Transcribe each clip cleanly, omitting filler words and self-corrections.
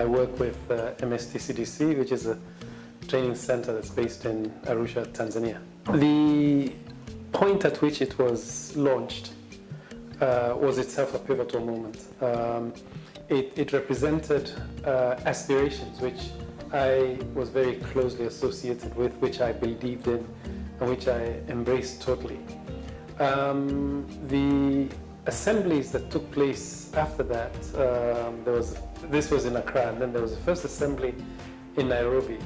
work with MSTCDC, which is a training center that's based in Arusha, Tanzania. The point at which it was launched was itself a pivotal moment. It represented aspirations which I was very closely associated with, which I believed in, and which I embraced totally. The assemblies that took place after that, this was in Accra, and then there was the first assembly in Nairobi,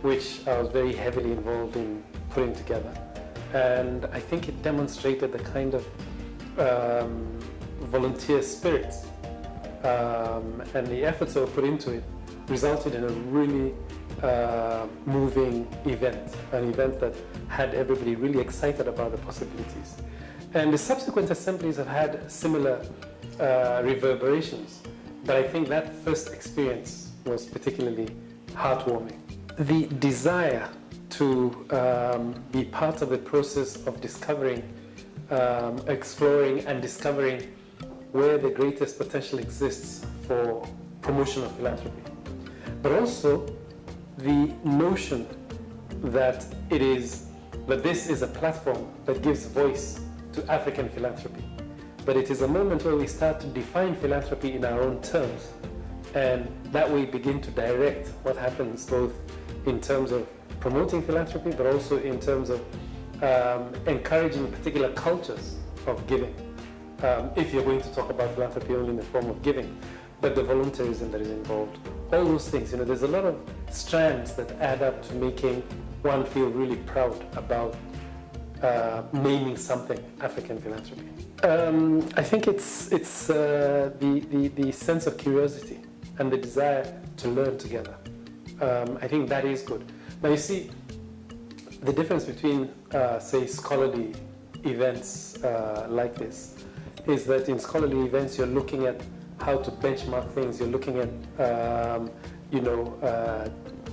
which I was very heavily involved in putting together. And I think it demonstrated the kind of volunteer spirit and the efforts that were put into it resulted in a really moving event, an event that had everybody really excited about the possibilities. And the subsequent assemblies have had similar reverberations, but I think that first experience was particularly heartwarming. The desire to be part of the process of discovering, exploring and discovering where the greatest potential exists for promotion of philanthropy. But also the notion that this is a platform that gives voice to African philanthropy. But it is a moment where we start to define philanthropy in our own terms, and that way begin to direct what happens both in terms of promoting philanthropy, but also in terms of encouraging particular cultures of giving. If you're going to talk about philanthropy only in the form of giving, but the volunteerism that is involved, all those things, there's a lot of strands that add up to making one feel really proud about naming something African philanthropy. I think it's the sense of curiosity and the desire to learn together. I think that is good. Now you see, the difference between, say, scholarly events like this is that in scholarly events you're looking at how to benchmark things, you're looking at,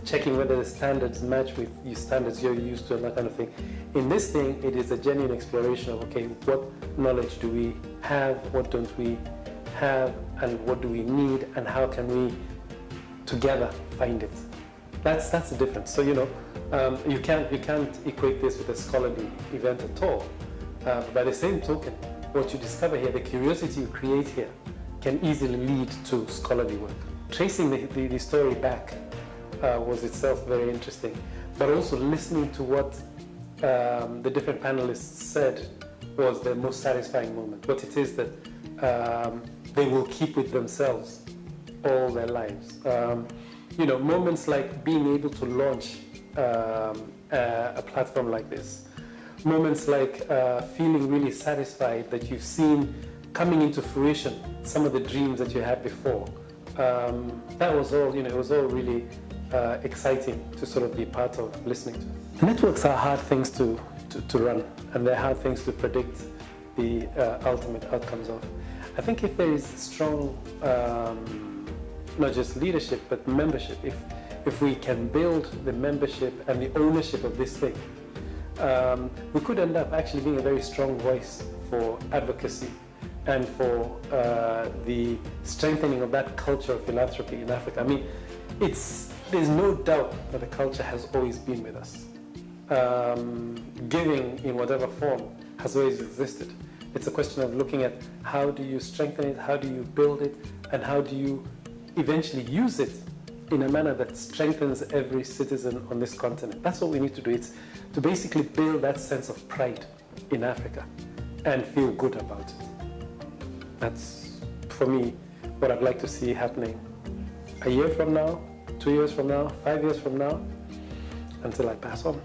checking whether the standards match with the standards you're used to and that kind of thing. In this thing, it is a genuine exploration of, okay, what knowledge do we have, what don't we have, and what do we need, and how can we together find it? That's the difference. So, you can't equate this with a scholarly event at all. By the same token, what you discover here, the curiosity you create here, can easily lead to scholarly work. Tracing the story back was itself very interesting, but also listening to what the different panelists said was the most satisfying moment. What it is that they will keep with themselves all their lives. Moments like being able to launch a platform like this. Moments like feeling really satisfied that you've seen coming into fruition some of the dreams that you had before. That was all, it was all really exciting to sort of be part of listening to. Networks are hard things to run, and they're hard things to predict the ultimate outcomes of. I think if there is strong, not just leadership, but membership, if we can build the membership and the ownership of this thing, we could end up actually being a very strong voice for advocacy and for the strengthening of that culture of philanthropy in Africa. I mean, there's no doubt that the culture has always been with us. Giving in whatever form has always existed. It's a question of looking at how do you strengthen it, how do you build it, and how do you eventually use it in a manner that strengthens every citizen on this continent. That's what we need to do. It's to basically build that sense of pride in Africa and feel good about it. That's, for me, what I'd like to see happening a year from now, 2 years from now, 5 years from now, until I pass on.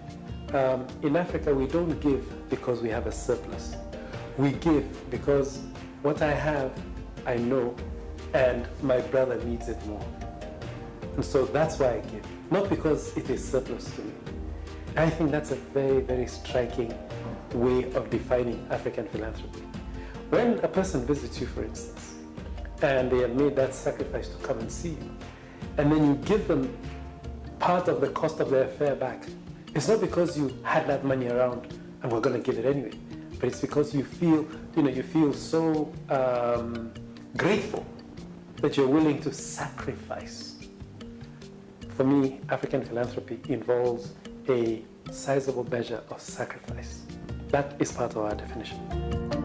In Africa, we don't give because we have a surplus. We give because what I have, I know, and my brother needs it more. And so that's why I give, not because it is surplus to me. I think that's a very, very striking way of defining African philanthropy. When a person visits you, for instance, and they have made that sacrifice to come and see you, and then you give them part of the cost of their fare back, it's not because you had that money around and we're going to give it anyway, but it's because you feel, you feel so grateful that you're willing to sacrifice for me, African philanthropy involves a sizable measure of sacrifice. That is part of our definition.